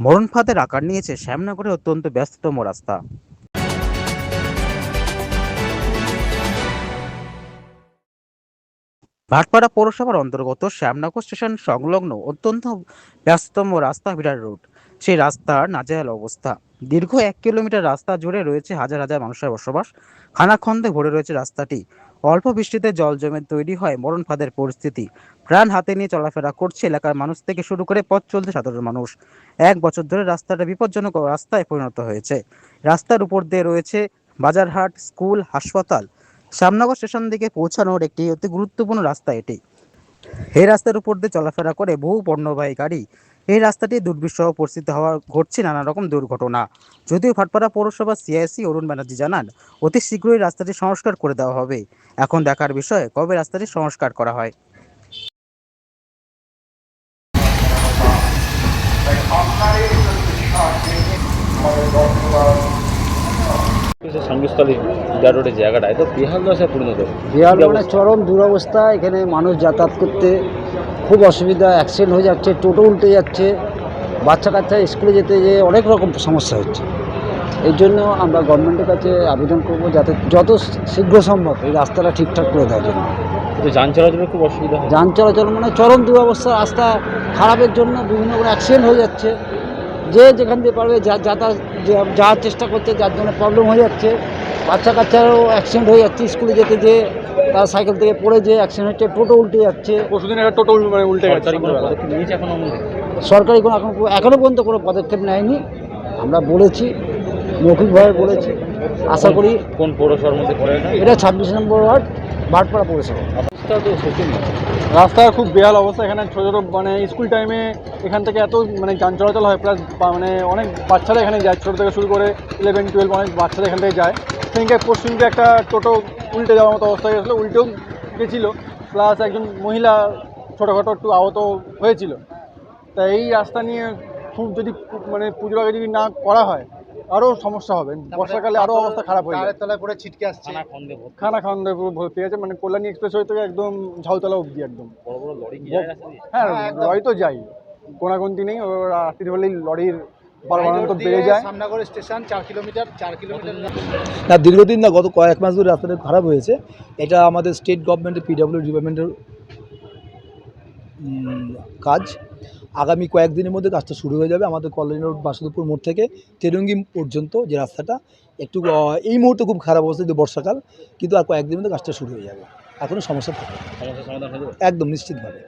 মরণ ফাঁদের আকার নিয়েছে শ্যামনগরের অত্যন্ত ব্যস্ততম রাস্তা। ভাটপাড়া পৌরসভার অন্তর্গত শ্যামনগর স্টেশন সংলগ্ন অত্যন্ত ব্যস্ততম রাস্তা বিরাট রোড। সেই রাস্তার নাজেহাল অবস্থা। দীর্ঘ 1 কিলোমিটার রাস্তা জুড়ে রয়েছে হাজার হাজার মানুষের বসবাস। খানাখন্দে ভরে রয়েছে রাস্তাটি। অল্প বৃষ্টিতে জল জমে তৈরি হয় মরণ ফাঁদের পরিস্থিতি। প্রাণ হাতে নিয়ে চলাফেরা করছে এলাকার মানুষ থেকে শুরু করে পথ চলতে সাধারণ মানুষ। 1 বছর ধরে রাস্তাটা বিপজ্জনক রাস্তায় পরিণত হয়েছে। রাস্তার উপর দিয়ে রয়েছে বাজারহাট, স্কুল, হাসপাতাল। শ্যামনগর স্টেশন দিকে পৌঁছানোর একটি অতি গুরুত্বপূর্ণ রাস্তা এটি। এই রাস্তার উপর দিয়ে চলাফেরা করে বহু পণ্যবাহী গাড়ি। এই রাস্তাটি দুর্বিষহ পরিস্থিতি হওয়া ঘটছে নানা রকম দুর্ঘটনা। যদিও ভাটপাড়া পৌরসভা সিআইসি অরুণ ব্যানার্জি জানান, অতি শীঘ্রই রাস্তাটি সংস্কার করে দেওয়া হবে। এখন দেখার বিষয় কবে রাস্তাটি সংস্কার করা হয়। সঙ্গীতস্থলী বিরাট রোডের জায়গাটা এত বেহাল দশায় পরিণত। বিহার মানে চরম দুরবস্থা। এখানে মানুষ যাতায়াত করতে খুব অসুবিধা, অ্যাক্সিডেন্ট হয়ে যাচ্ছে, টোটো উল্টে যাচ্ছে, বাচ্চা কাচ্চা স্কুলে যেতে যেয়ে অনেক রকম সমস্যা হচ্ছে। এই জন্য আমরা গভর্নমেন্টের কাছে আবেদন করব যাতে যত শীঘ্র সম্ভব এই রাস্তাটা ঠিকঠাক করে দেওয়ার জন্য। কিন্তু যান চলাচলের খুব অসুবিধা হয়। যান চলাচল মানে চরম দুরবস্থা। রাস্তা খারাপের জন্য বিভিন্ন করে অ্যাক্সিডেন্ট হয়ে যাচ্ছে। যে যেখান দিয়ে পারবে যাতায়াত যাওয়ার চেষ্টা করছে, যার জন্য প্রবলেম হয়ে যাচ্ছে। বাচ্চা কাচ্চারও অ্যাক্সিডেন্ট হয়ে যাচ্ছে, স্কুলে যেতে যেয়ে তার সাইকেল থেকে পড়ে যে অ্যাক্সিডেন্ট হচ্ছে, টোটো উল্টে যাচ্ছে। পরশুদিন একটা টোটো উল্টে গেছে। নিয়েছে সরকারি কোনো এখনও পর্যন্ত কোনো পদক্ষেপ নেয়নি। আমরা বলেছি, মৌখিকভাবে বলেছি, আশা করি। কোন পৌরসভার মধ্যে পড়ে না এটা 26 নম্বর ওয়ার্ড, ভাটপাড়া পৌরসভা। অবস্থা তো শোচনীয়। রাস্তার খুব বেহাল অবস্থা। এখানে ছোটো ছোটো মানে স্কুল টাইমে এখান থেকে এত মানে যান চলাচল হয়, প্লাস মানে অনেক বাচ্চারা এখানে যায়, ছোটো থেকে শুরু করে 11, 12 অনেক বাচ্চারা এখান থেকে যায়। সেদিনকে পশ্চিমকে একটা টোটো উল্টে যাওয়ার মতো অবস্থা গেছিলো, উল্টেও গেছিলো, প্লাস একজন মহিলা ছোটোখাটো একটু আহত হয়েছিল। তা এই রাস্তা নিয়ে খুব যদি মানে পুজোর আগে যদি না করা হয় আরও সমস্যা হবে। বর্ষাকালে আরও অবস্থা খারাপ হয়ে যায়। তলায় পড়ে ছিটকে আসছে। খানাখন্দে পুরো ভর্তি আছে, মানে কল্যাণী এক্সপ্রেসওয়ে থেকে একদম ঝাউতলা অবধি একদম। বড় বড় লরি কি যায় রাস্তা দিয়ে? হ্যাঁ, লরি তো যাই, গোনাগুনতি নেই। রাত্রি হলেই লরির তো বেড়ে যায়। Shyamnagar station 4 kilometre. না, দীর্ঘদিন না, গত কয়েক মাস ধরে রাস্তাটা খারাপ হয়েছে। এটা আমাদের স্টেট গভর্নমেন্টের পিডব্লিউ ডিপার্টমেন্টের কাজ। আগামী কয়েকদিনের মধ্যে কাজটা শুরু হয়ে যাবে। আমাদের কল্যাণী রোড বাসুদেবপুর মোড় থেকে তেরঙ্গি পর্যন্ত যে রাস্তাটা একটু এই মুহূর্তে খুব খারাপ অবস্থা, কিন্তু বর্ষাকাল, কিন্তু আর কয়েকদিনের মধ্যে কাজটা শুরু হয়ে যাবে। এখনও সমস্যা থাকে, সমস্যার সমাধান হয়ে যাবে একদম নিশ্চিতভাবে।